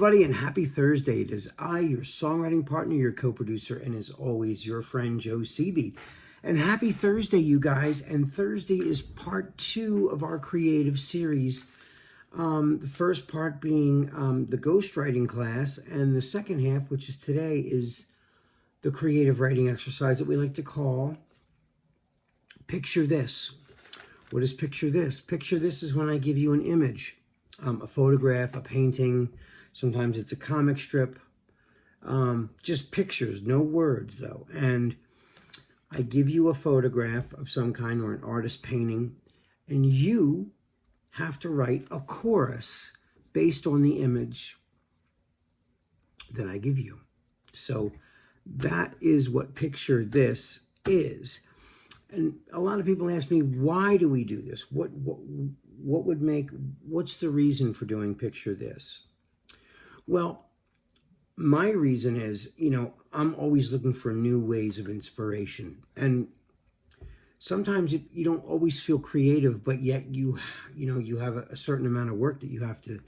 everybody, and happy Thursday. It is I, your songwriting partner, your co-producer, and as always, your friend Joe Seeby. And happy Thursday, you guys. And Thursday is part 2 of our creative series. The first part being the ghostwriting class, and the second half, which is today, is the creative writing exercise that we like to call Picture This. What is Picture This? Picture This is when I give you an image, a photograph, a painting. Sometimes it's a comic strip, just pictures, no words though. And I give you a photograph of some kind or an artist painting, and you have to write a chorus based on the image that I give you. So that is what Picture This is. And a lot of people ask me, why do we do this? What's the reason for doing Picture This? Well, my reason is, I'm always looking for new ways of inspiration. And sometimes you don't always feel creative, but yet you have a certain amount of work that you have to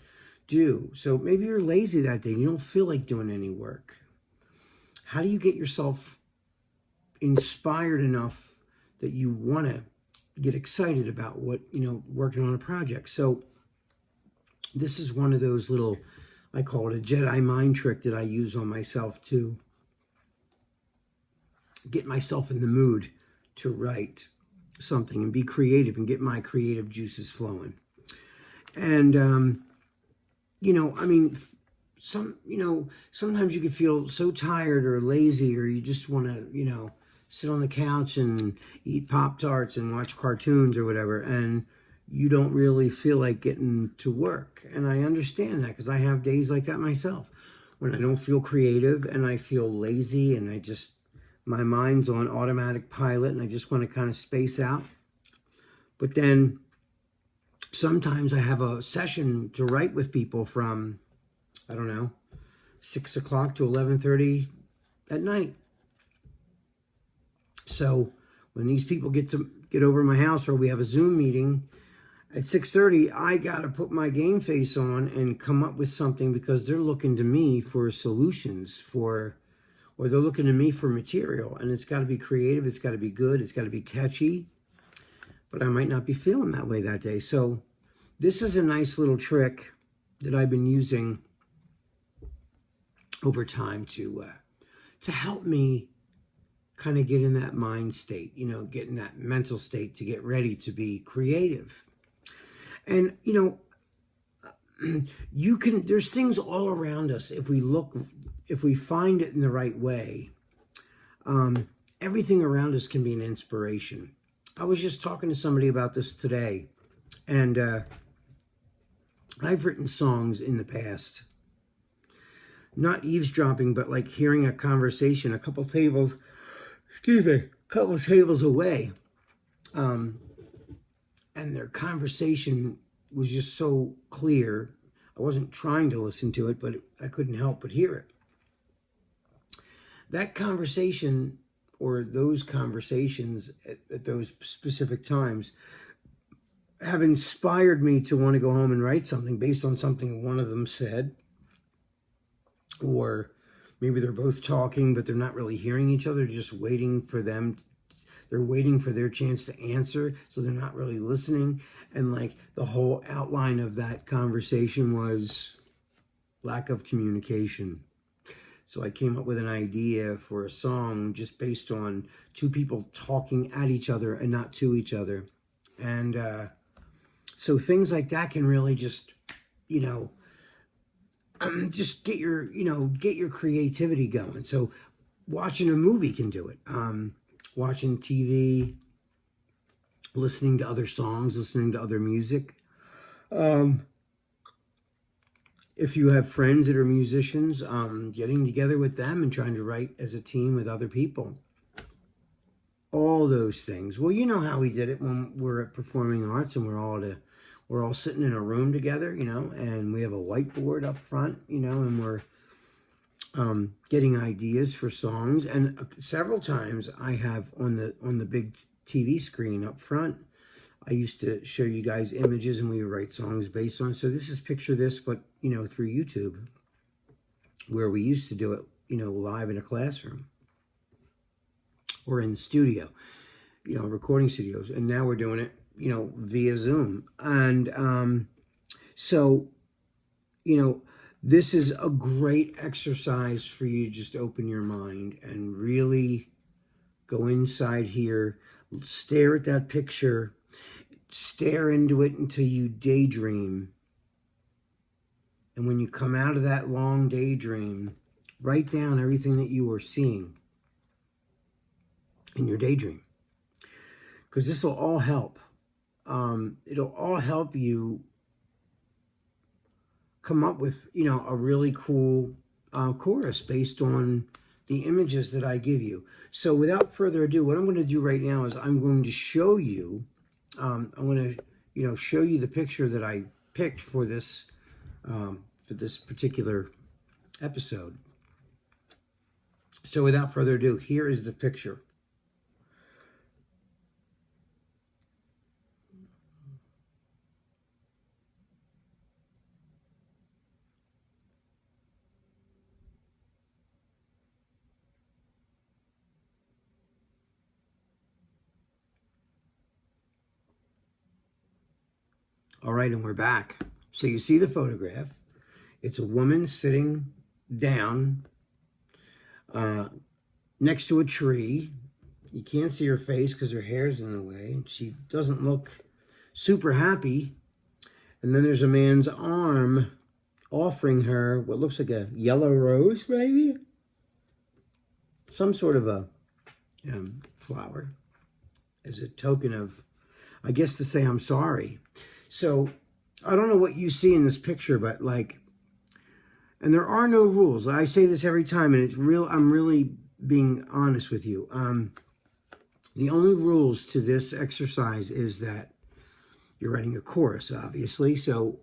do. So maybe you're lazy that day and you don't feel like doing any work. How do you get yourself inspired enough that you want to get excited about working on a project? So this is one of those little, I call it a Jedi mind trick that I use on myself to get myself in the mood to write something and be creative and get my creative juices flowing. And, sometimes you can feel so tired or lazy, or you just want to, sit on the couch and eat Pop-Tarts and watch cartoons or whatever, and you don't really feel like getting to work. And I understand that because I have days like that myself when I don't feel creative and I feel lazy and my mind's on automatic pilot and I just want to kind of space out. But then sometimes I have a session to write with people from, 6 o'clock to 11:30 at night. So when these people get over to my house, or we have a Zoom meeting at 6:30, I got to put my game face on and come up with something, because they're looking to me for solutions or they're looking to me for material, and it's got to be creative. It's got to be good. It's got to be catchy, but I might not be feeling that way that day. So this is a nice little trick that I've been using over time to help me kind of get in that mind state, get in that mental state to get ready to be creative. And, there's things all around us. If we find it in the right way, everything around us can be an inspiration. I was just talking to somebody about this today, and I've written songs in the past, not eavesdropping, but like hearing a conversation a couple tables away. And their conversation was just so clear. I wasn't trying to listen to it, but I couldn't help but hear it. That conversation, or those conversations at those specific times, have inspired me to want to go home and write something based on something one of them said. Or maybe they're both talking, but they're not really hearing each other, just waiting for them. They're waiting for their chance to answer, so they're not really listening. And like the whole outline of that conversation was lack of communication. So I came up with an idea for a song just based on two people talking at each other and not to each other. And so things like that can really just get your creativity going. So watching a movie can do it. Watching TV, listening to other songs, listening to other music. If you have friends that are musicians, getting together with them and trying to write as a team with other people. All those things. Well, you know how we did it when we're at Performing Arts and we're all sitting in a room together, and we have a whiteboard up front, and we're getting ideas for songs. And several times I have on the big TV screen up front, I used to show you guys images and we would write songs based on. So this is Picture This, but through YouTube. where we used to do it, live in a classroom or in the studio, recording studios. And now we're doing it, via Zoom. And so, this is a great exercise for you to just open your mind and really go inside here, stare at that picture, stare into it until you daydream. And when you come out of that long daydream, write down everything that you are seeing in your daydream. Because this will all help. It'll all help you come up with, a really cool chorus based on the images that I give you. So without further ado, what I'm going to do right now is I'm going to show you, I'm going to, show you the picture that I picked for this particular episode. So without further ado, here is the picture. All right, and we're back. So you see the photograph. It's a woman sitting down next to a tree. You can't see her face because her hair's in the way. She doesn't look super happy. And then there's a man's arm offering her what looks like a yellow rose, maybe? Some sort of a flower as a token of, I guess, to say I'm sorry. So I don't know what you see in this picture, but and there are no rules. I say this every time, and I'm really being honest with you. The only rules to this exercise is that you're writing a chorus, obviously. So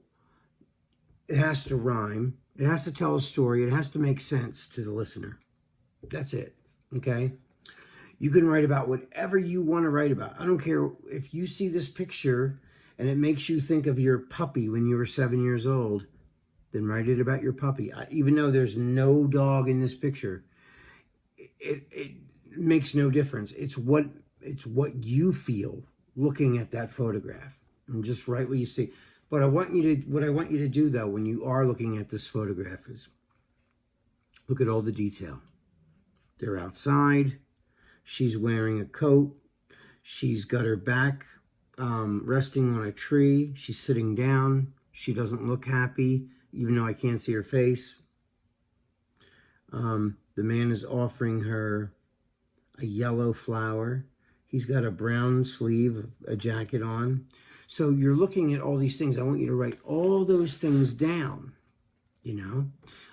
it has to rhyme. It has to tell a story. It has to make sense to the listener. That's it. Okay? You can write about whatever you want to write about. I don't care if you see this picture and it makes you think of your puppy when you were 7 years old, then write it about your puppy. Even though there's no dog in this picture, it makes no difference. It's what you feel looking at that photograph, and just write what you see. But what I want you to do though, when you are looking at this photograph, is look at all the detail. They're outside. She's wearing a coat. She's got her back resting on a tree. She's sitting down. She doesn't look happy, even though I can't see her face. The man is offering her a yellow flower. He's got a brown sleeve, a jacket on. So you're looking at all these things. I want you to write all those things down,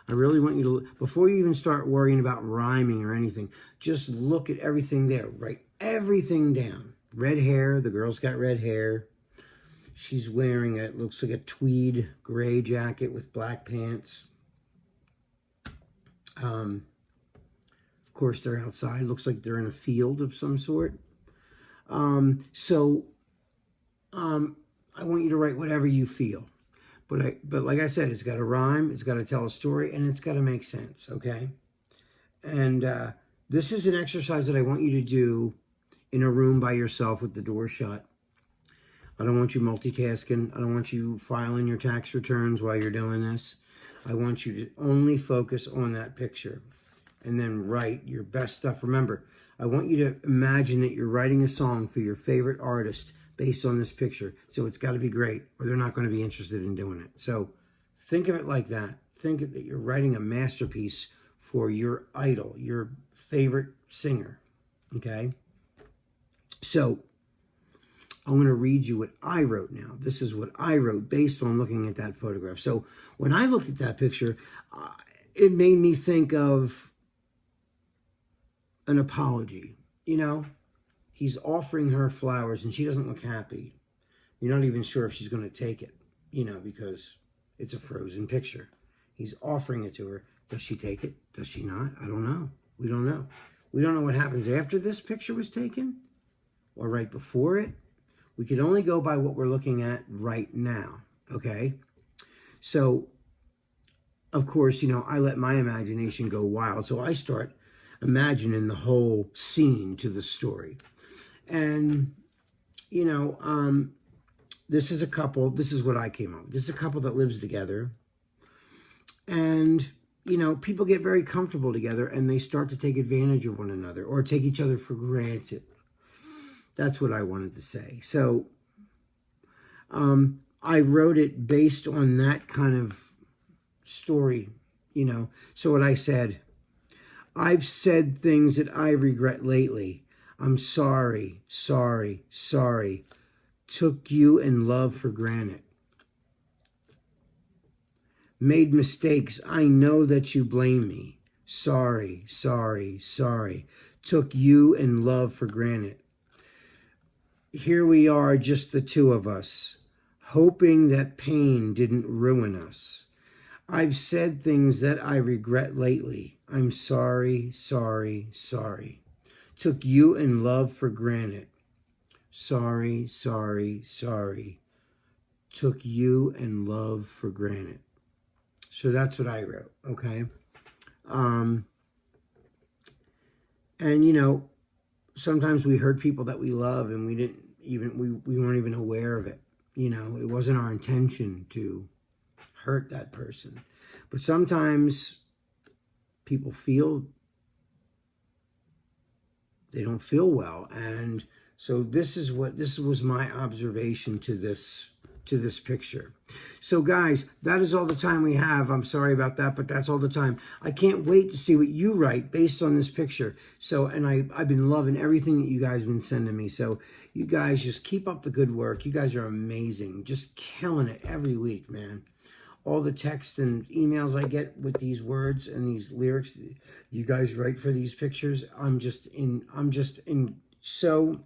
I really want you to, before you even start worrying about rhyming or anything, just look at everything there. Write everything down. Red hair. The girl's got red hair. She's wearing it looks like a tweed gray jacket with black pants. Of course, they're outside. Looks like they're in a field of some sort. I want you to write whatever you feel. But like I said, it's got to rhyme, it's got to tell a story, and it's got to make sense, okay? And this is an exercise that I want you to do in a room by yourself with the door shut. I don't want you multitasking. I don't want you filing your tax returns while you're doing this. I want you to only focus on that picture and then write your best stuff. Remember, I want you to imagine that you're writing a song for your favorite artist based on this picture. So it's got to be great, or they're not going to be interested in doing it. So think of it like that. Think that you're writing a masterpiece for your idol, your favorite singer, okay? So I'm going to read you what I wrote now. This is what I wrote based on looking at that photograph. So when I looked at that picture, it made me think of an apology. He's offering her flowers and she doesn't look happy. You're not even sure if she's going to take it, because it's a frozen picture. He's offering it to her. Does she take it? Does she not? I don't know. We don't know. We don't know what happens after this picture was taken or right before it. We can only go by what we're looking at right now, okay? So of course, you know, I let my imagination go wild. So I start imagining the whole scene to the story. And, you know, this is a couple, this is what I came up with. This is a couple that lives together. And, you know, people get very comfortable together and they start to take advantage of one another or take each other for granted. That's what I wanted to say. So I wrote it based on that kind of story, you know. So what I said, I've said things that I regret lately. I'm sorry, sorry, sorry. Took you and love for granted. Made mistakes. I know that you blame me. Sorry, sorry, sorry. Took you and love for granted. Here we are, just the two of us, hoping that pain didn't ruin us. I've said things that I regret lately. I'm sorry, sorry, sorry. Took you and love for granted. Sorry, sorry, sorry. Took you and love for granted. So that's what I wrote, okay? And, you know, sometimes we hurt people that we love and we weren't even aware of it. You know, it wasn't our intention to hurt that person. But sometimes people feel they don't feel well. And so this was my observation to this picture. So guys, that is all the time we have. I'm sorry about that, but that's all the time. I can't wait to see what you write based on this picture. So, and I've been loving everything that you guys have been sending me. So you guys just keep up the good work. You guys are amazing. Just killing it every week, man. All the texts and emails I get with these words and these lyrics you guys write for these pictures, I'm just so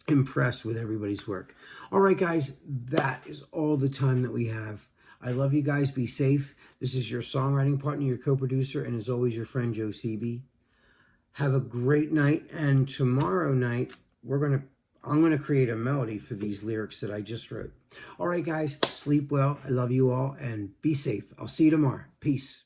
impressed with everybody's work. All right, guys, that is all the time that we have. I love you guys. Be safe. This is your songwriting partner, your co-producer, and as always, your friend, Joe Sebi. Have a great night, and tomorrow night, I'm going to create a melody for these lyrics that I just wrote. All right, guys, sleep well. I love you all, and be safe. I'll see you tomorrow. Peace.